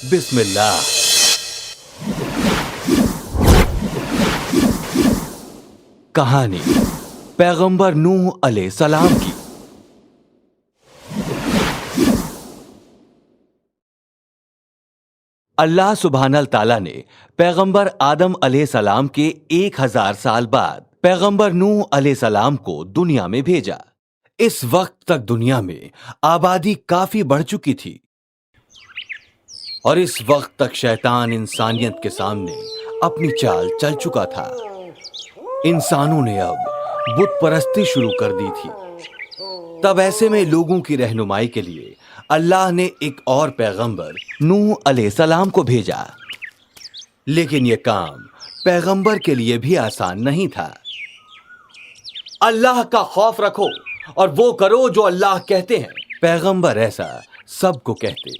बिस्मिल्लाह। कहानी पैगंबर नूह अलैहिस्सलाम की। अल्लाह सुब्हानल ताला ने पैगंबर आदम अलैहिस्सलाम के 1000 साल बाद पैगंबर नूह अलैहिस्सलाम को दुनिया में भेजा। इस वक्त तक दुनिया में आबादी काफी बढ़ चुकी थी और इस वक्त तक शैतान इंसानियत के सामने अपनी चाल चल चुका था। इंसानों ने अब बुत परस्ती शुरू कर दी थी। तब ऐसे में लोगों की रहनुमाई के लिए अल्लाह ने एक और पैगंबर नूह अलैहिस्सलाम को भेजा। लेकिन यह काम पैगंबर के लिए भी आसान नहीं था। अल्लाह का खौफ रखो और वो करो जो अल्लाह कहते हैं। पैगंबर ऐसा सबको कहते,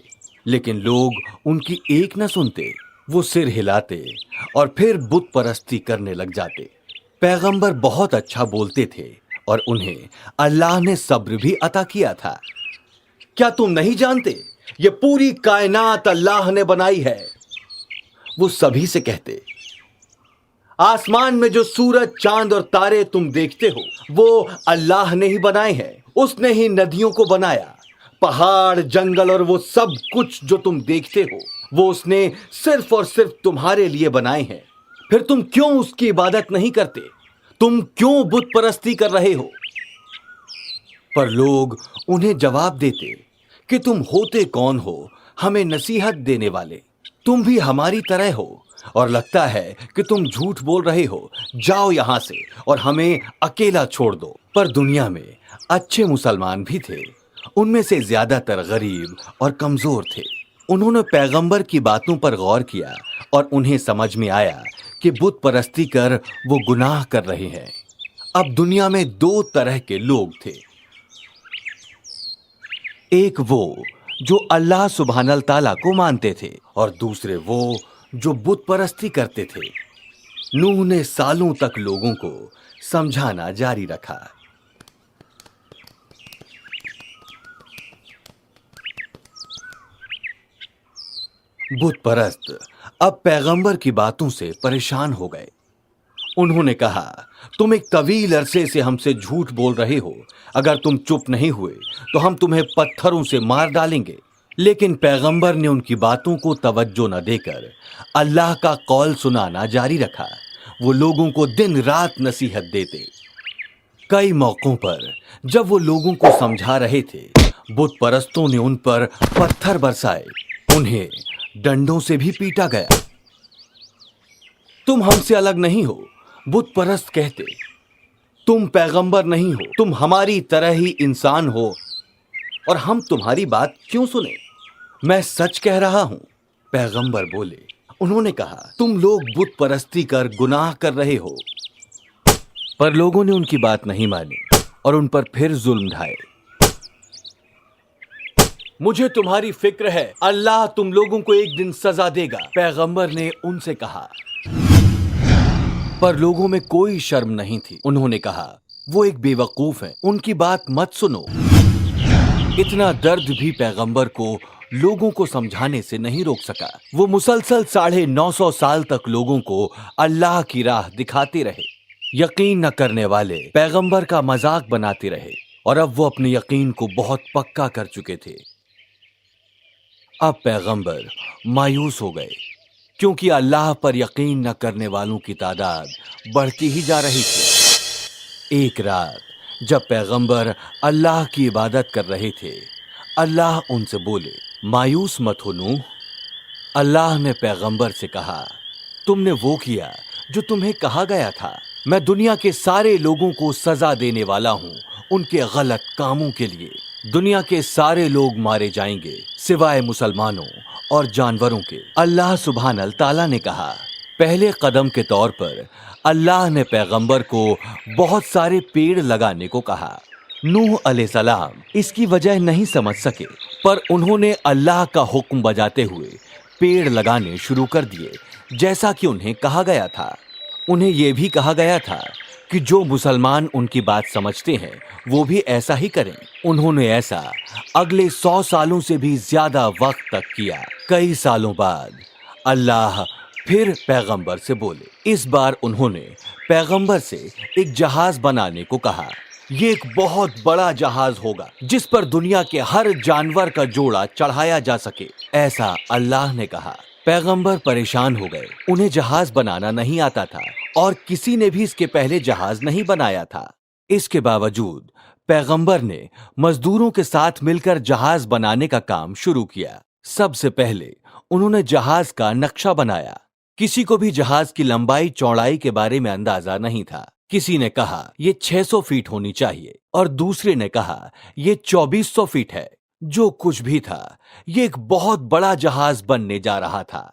लेकिन लोग उनकी एक न सुनते। वो सिर हिलाते और फिर बुत परस्ती करने लग जाते। पैगंबर बहुत अच्छा बोलते थे और उन्हें अल्लाह ने सब्र भी अता किया था। क्या तुम नहीं जानते, ये पूरी कायनात अल्लाह ने बनाई है? वो सभी से कहते, आसमान में जो सूरज, चांद और तारे तुम देखते हो, वो अल्लाह ने ही बनाए हैं। उसने ही नदियों को बनाया, पहाड़, जंगल और वो सब कुछ जो तुम देखते हो, वो उसने सिर्फ और सिर्फ तुम्हारे लिए बनाए हैं। फिर तुम क्यों उसकी इबादत नहीं करते? तुम क्यों बुत परस्ती कर रहे हो? पर लोग उन्हें जवाब देते कि तुम होते कौन हो हमें नसीहत देने वाले? तुम भी हमारी तरह हो और लगता है कि तुम झूठ बोल रहे हो। जाओ यहां से और हमें अकेला छोड़ दो। पर दुनिया में अच्छे मुसलमान भी थे। उनमें से ज्यादातर गरीब और कमजोर थे। उन्होंने पैगंबर की बातों पर गौर किया और उन्हें समझ में आया कि बुत परस्ती कर वो गुनाह कर रहे हैं। अब दुनिया में दो तरह के लोग थे। एक वो जो अल्लाह सुब्हानल ताला को मानते थे और दूसरे वो जो बुत परस्ती करते थे। नूह ने सालों तक लोगों को समझाना जारी रखा। बुत परस्त अब पैगंबर की बातों से परेशान हो गए। उन्होंने कहा, तुम एक तवील अरसे से हमसे झूठ बोल रहे हो। अगर तुम चुप नहीं हुए तो हम तुम्हें पत्थरों से मार डालेंगे। लेकिन पैगंबर ने उनकी बातों को तवज्जो न देकर अल्लाह का कौल सुनाना जारी रखा। वो लोगों को दिन रात नसीहत देते। कई मौकों पर जब वो लोगों को समझा रहे थे, बुत परस्तों ने उन पर पत्थर बरसाए। उन्हें डंडों से भी पीटा गया। तुम हमसे अलग नहीं हो, बुत परस्त कहते। तुम पैगंबर नहीं हो, तुम हमारी तरह ही इंसान हो और हम तुम्हारी बात क्यों सुने? मैं सच कह रहा हूं, पैगंबर बोले। उन्होंने कहा, तुम लोग बुत परस्ती कर गुनाह कर रहे हो। पर लोगों ने उनकी बात नहीं मानी और उन पर फिर जुल्म ढाए। मुझे तुम्हारी फिक्र है, अल्लाह तुम लोगों को एक दिन सजा देगा, पैगंबर ने उनसे कहा। पर लोगों में कोई शर्म नहीं थी। उन्होंने कहा, वो एक बेवकूफ है, उनकी बात मत सुनो। इतना दर्द भी पैगंबर को लोगों को समझाने से नहीं रोक सका। वो मुसलसल 950 साल तक लोगों को अल्लाह की राह दिखाते रहे। यकीन न करने वाले पैगंबर का मजाक बनाते रहे और अब वो अपने यकीन को बहुत पक्का कर चुके थे। अब पैगंबर मायूस हो गए क्योंकि अल्लाह पर यकीन न करने वालों की तादाद बढ़ती ही जा रही थी। एक रात जब पैगंबर अल्लाह की इबादत कर रहे थे, अल्लाह उनसे बोले, मायूस मत हो नूह। अल्लाह ने पैगंबर से कहा, तुमने वो किया जो तुम्हें कहा गया था। मैं दुनिया के सारे लोगों को सजा देने वाला हूं उनके गलत कामों के लिए। दुनिया के सारे लोग मारे जाएंगे सिवाय मुसलमानों और जानवरों के। अल्लाह सुब्हानल ताला ने कहा, पहले कदम के तौर पर अल्लाह ने पैगंबर को बहुत सारे पेड़ लगाने को कहा। नूह अलैहिस्सलाम इसकी वजह नहीं समझ सके, पर उन्होंने अल्लाह का हुक्म बजाते हुए पेड़ लगाने शुरू कर दिए, जैसा कि उन्हें कहा गया था। उन्हें यह भी कहा गया था कि जो मुसलमान उनकी बात समझते हैं वो भी ऐसा ही करें। उन्होंने ऐसा अगले 100 सालों से भी ज्यादा वक्त तक किया। कई सालों बाद अल्लाह फिर पैगंबर से बोले। इस बार उन्होंने पैगंबर से एक जहाज बनाने को कहा। ये एक बहुत बड़ा जहाज होगा जिस पर दुनिया के हर जानवर का जोड़ा चढ़ाया जा सके, ऐसा अल्लाह ने कहा। पैगंबर परेशान हो गए। उन्हें जहाज बनाना नहीं आता था और किसी ने भी इसके पहले जहाज नहीं बनाया था। इसके बावजूद पैगंबर ने मजदूरों के साथ मिलकर जहाज बनाने का काम शुरू किया। सबसे पहले उन्होंने जहाज का नक्शा बनाया। किसी को भी जहाज की लंबाई चौड़ाई के बारे में अंदाजा नहीं था। किसी ने कहा ये 600 फीट होनी चाहिए और दूसरे ने कहा ये 2400 फीट है। जो कुछ भी था, ये एक बहुत बड़ा जहाज बनने जा रहा था।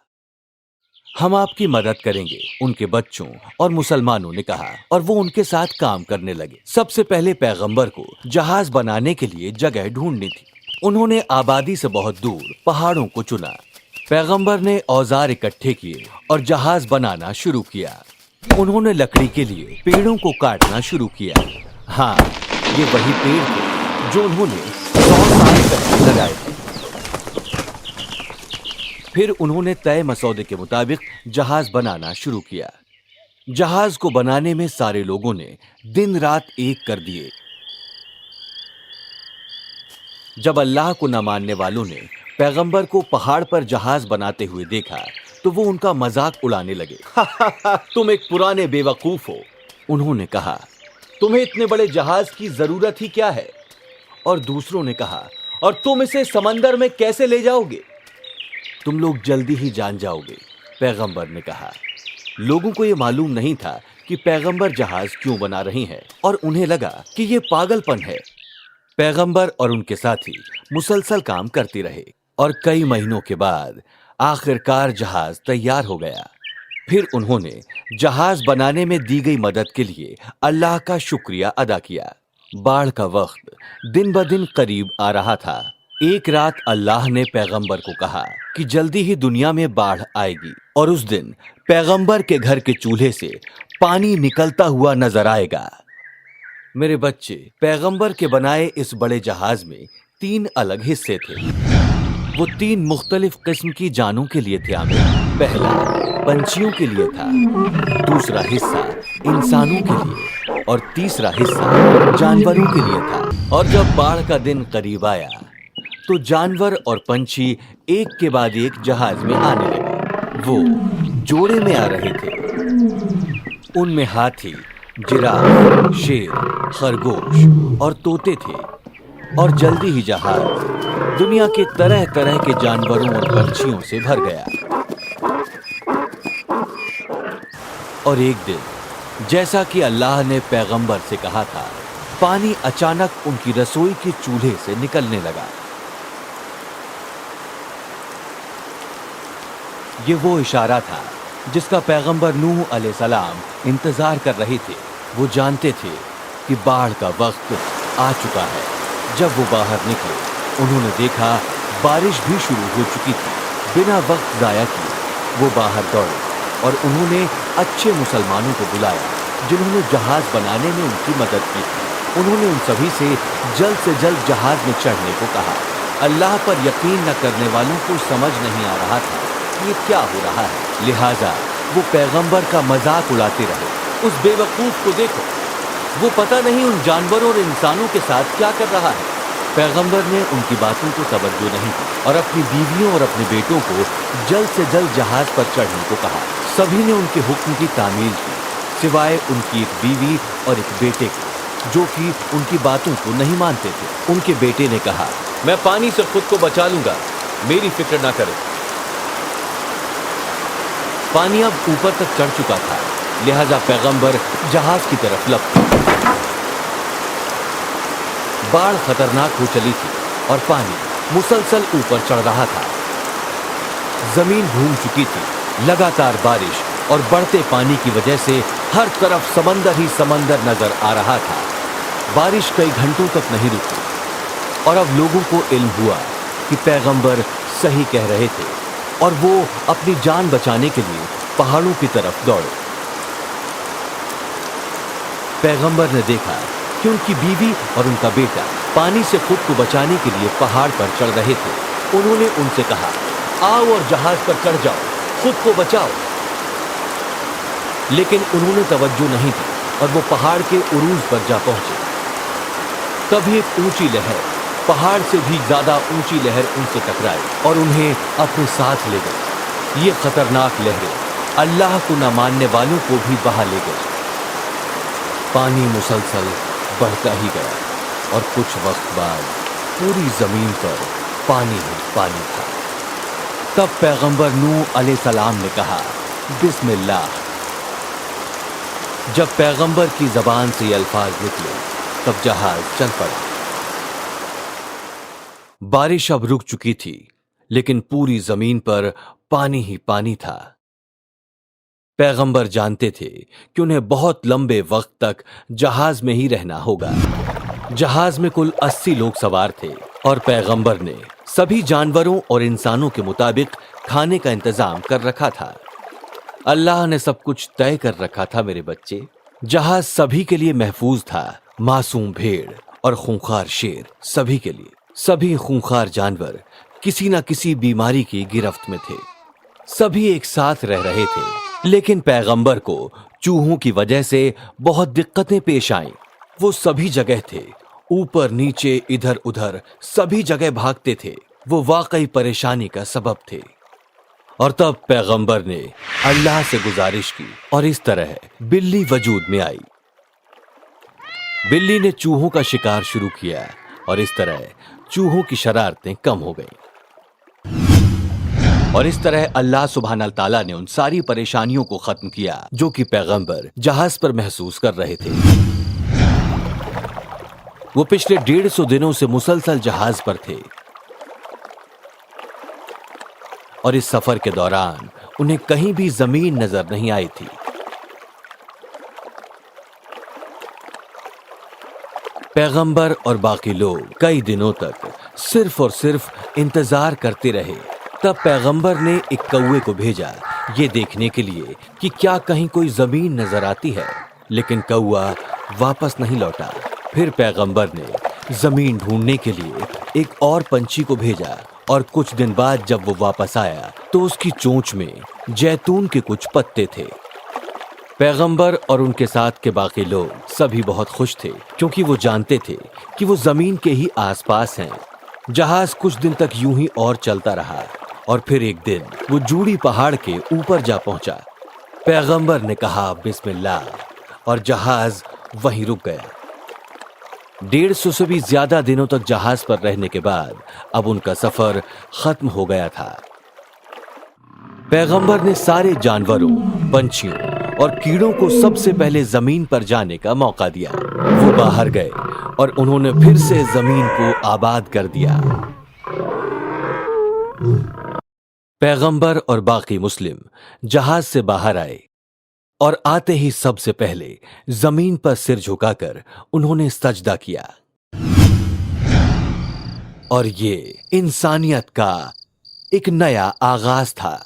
हम आपकी मदद करेंगे, उनके बच्चों और मुसलमानों ने कहा, और वो उनके साथ काम करने लगे। सबसे पहले पैगंबर को जहाज बनाने के लिए जगह ढूंढनी थी। उन्होंने आबादी से बहुत दूर पहाड़ों को चुना। पैगंबर ने औजार इकट्ठे किए और जहाज बनाना शुरू किया। उन्होंने लकड़ी के लिए पेड़ों को काटना शुरू किया। हाँ, ये वही पेड़ थे जो उन्होंने 100 साल पहले लगाए थे। फिर उन्होंने तय मसौदे के मुताबिक जहाज बनाना शुरू किया। जहाज को बनाने में सारे लोगों ने दिन रात एक कर दिए। जब अल्लाह को न मानने वालों ने पैगंबर को पहाड़ पर जहाज बनाते हुए देखा तो वो उनका मजाक उड़ाने लगे। तुम एक पुराने बेवकूफ हो, उन्होंने कहा। तुम्हें इतने बड़े जहाज की जरूरत ही क्या है? और दूसरों ने कहा, और तुम इसे समंदर में कैसे ले जाओगे? तुम लोग जल्दी ही जान जाओगे, पैगंबर ने कहा। लोगों को यह मालूम नहीं था कि पैगंबर जहाज क्यों बना रहे हैं और उन्हें लगा कि यह पागलपन है। पैगंबर और उनके साथी मुसलसल काम करते रहे और कई महीनों के बाद आखिरकार जहाज तैयार हो गया। फिर उन्होंने जहाज बनाने में दी गई मदद के लिए अल्लाह का शुक्रिया अदा किया। बाढ़ का वक्त दिन ब दिन करीब आ रहा था। एक रात अल्लाह ने पैगंबर को कहा कि जल्दी ही दुनिया में बाढ़ आएगी और उस दिन पैगंबर के घर के चूल्हे से पानी निकलता हुआ नजर आएगा। मेरे बच्चे, पैगंबर के बनाए इस बड़े जहाज में 3 अलग हिस्से थे। वो 3 मुख्तलिफ किस्म की जानों के लिए थे। पहला पंछियों के लिए था, दूसरा हिस्सा इंसानों के लिए और तीसरा हिस्सा जानवरों के लिए था। और जब बाढ़ का दिन करीब आया तो जानवर और पंछी एक के बाद एक जहाज में आने लगे। वो जोड़े में आ रहे थे। उनमें हाथी, जिराफ, शेर, खरगोश और तोते थे। और जल्दी ही जहाज दुनिया के तरह तरह के जानवरों और पंछियों से भर गया। और एक दिन, जैसा कि अल्लाह ने पैगंबर से कहा था, पानी अचानक उनकी रसोई के चूल्हे से निकलने लगा। ये वो इशारा था जिसका पैगंबर नूह अलैहिस्सलाम इंतजार कर रहे थे। वो जानते थे कि बाढ़ का वक्त आ चुका है। जब वो बाहर निकले, उन्होंने देखा बारिश भी शुरू हो चुकी थी। बिना वक्त जाया किए वो बाहर दौड़े और उन्होंने अच्छे मुसलमानों को बुलाया जिन्होंने जहाज बनाने में उनकी मदद की थी। उन्होंने उन सभी से जल्द जहाज में चढ़ने को कहा। अल्लाह पर यकीन न करने वालों को समझ नहीं आ रहा था कि ये क्या हो रहा है, लिहाजा वो पैगंबर का मजाक उड़ाते रहे। उस बेवकूफ को देखो, वो पता नहीं उन जानवरों और इंसानों के साथ क्या कर रहा है। पैगंबर ने उनकी बातों को तवज्जो नहीं की और अपनी बीवियों और अपने बेटों को जल्द से जल्द जहाज पर चढ़ने को कहा। सभी ने उनके हुक्म की तामील की, सिवाय उनकी एक बीवी और एक बेटे के, जो कि उनकी बातों को नहीं मानते थे। उनके बेटे ने कहा, मैं पानी से खुद को बचा लूंगा, मेरी फिक्र ना करें। पानी अब ऊपर तक चढ़ चुका था, लिहाजा पैगंबर जहाज की तरफ लपके। बाढ़ खतरनाक हो चली थी और पानी मुसलसल ऊपर चढ़ रहा था। जमीन भून चुकी थी। लगातार बारिश और बढ़ते पानी की वजह से हर तरफ समंदर ही समंदर नजर आ रहा था। बारिश कई घंटों तक नहीं रुकी और अब लोगों को इल्म हुआ कि पैगंबर सही कह रहे थे और वो अपनी जान बचाने के लिए पहाड़ों की तरफ दौड़े। पैगंबर ने देखा कि उनकी बीवी और उनका बेटा पानी से खुद को बचाने के लिए पहाड़ पर चढ़ रहे थे। उन्होंने उनसे कहा, आओ और जहाज पर चढ़ जाओ, खुद को बचाओ। लेकिन उन्होंने तवज्जो नहीं दी और वो पहाड़ के उरूज पर जा पहुंचे। तभी एक ऊंची लहर, पहाड़ से भी ज्यादा ऊंची लहर उनसे टकराई और उन्हें अपने साथ ले गई। ये खतरनाक लहरें अल्लाह को न मानने वालों को भी बहा ले गई। पानी मुसलसल बढ़ता ही गया और कुछ वक्त बाद पूरी जमीन पर पानी ही पानी था। तब पैगंबर नूह अलैहिस्सलाम ने कहा, बिस्मिल्लाह। जब पैगंबर की जबान से ये अल्फाज निकले तब जहाज चल पड़ा। बारिश अब रुक चुकी थी, लेकिन पूरी जमीन पर पानी ही पानी था। पैगंबर जानते थे कि उन्हें बहुत लंबे वक्त तक जहाज में ही रहना होगा। जहाज में कुल 80 लोग सवार थे और पैगंबर ने सभी जानवरों और इंसानों के मुताबिक खाने का इंतजाम कर रखा था। अल्लाह ने सब कुछ तय कर रखा था मेरे बच्चे। जहाज सभी के लिए महफूज था, मासूम भेड़ और खूंखार शेर सभी के लिए। सभी खूंखार जानवर किसी न किसी बीमारी की गिरफ्त में थे। सभी एक साथ रह रहे थे, लेकिन पैगंबर को चूहों की वजह से बहुत दिक्कतें पेश आईं। वो सभी जगह थे, ऊपर नीचे इधर उधर सभी जगह भागते थे। वो वाकई परेशानी का सबब थे। और तब पैगंबर ने अल्लाह से गुजारिश की और इस तरह बिल्ली वजूद में आई। बिल्ली ने चूहों का शिकार शुरू किया और इस तरह चूहों की शरारतें कम हो गईं। और इस तरह अल्लाह सुब्हानल ताला ने उन सारी परेशानियों को खत्म किया जो कि पैगंबर जहाज पर महसूस कर रहे थे। वो पिछले 150 दिनों से मुसलसल जहाज पर थे और इस सफर के दौरान उन्हें कहीं भी जमीन नजर नहीं आई थी। पैगंबर और बाकी लोग कई दिनों तक सिर्फ और सिर्फ इंतजार करते रहे। तब पैगंबर ने एक कौवे को भेजा ये देखने के लिए कि क्या कहीं कोई जमीन नजर आती है, लेकिन कौवा वापस नहीं लौटा। फिर पैगंबर ने जमीन ढूंढने के लिए एक और पंछी को भेजा और कुछ दिन बाद जब वो वापस आया तो उसकी चोंच में जैतून के कुछ पत्ते थे। पैगंबर और उनके साथ के बाकी लोग सभी बहुत खुश थे, क्योंकि वो जानते थे कि वो जमीन के ही आसपास हैं। जहाज कुछ दिन तक यूं ही और चलता रहा और फिर एक दिन वो जूड़ी पहाड़ के ऊपर जा पहुंचा। पैगंबर ने कहा बिस्मिल्लाह और जहाज वहीं रुक गया। 150 से भी ज्यादा दिनों तक जहाज पर रहने के बाद अब उनका सफर खत्म हो गया था। पैगंबर ने सारे जानवरों, पंछियों और कीड़ों को सबसे पहले जमीन पर जाने का मौका दिया। वो बाहर गए और उन्होंने फिर से जमीन को आबाद कर दिया। पैगंबर और बाकी मुस्लिम जहाज से बाहर आए और आते ही सबसे पहले जमीन पर सिर झुकाकर उन्होंने सजदा किया। और ये इंसानियत का एक नया आगाज था।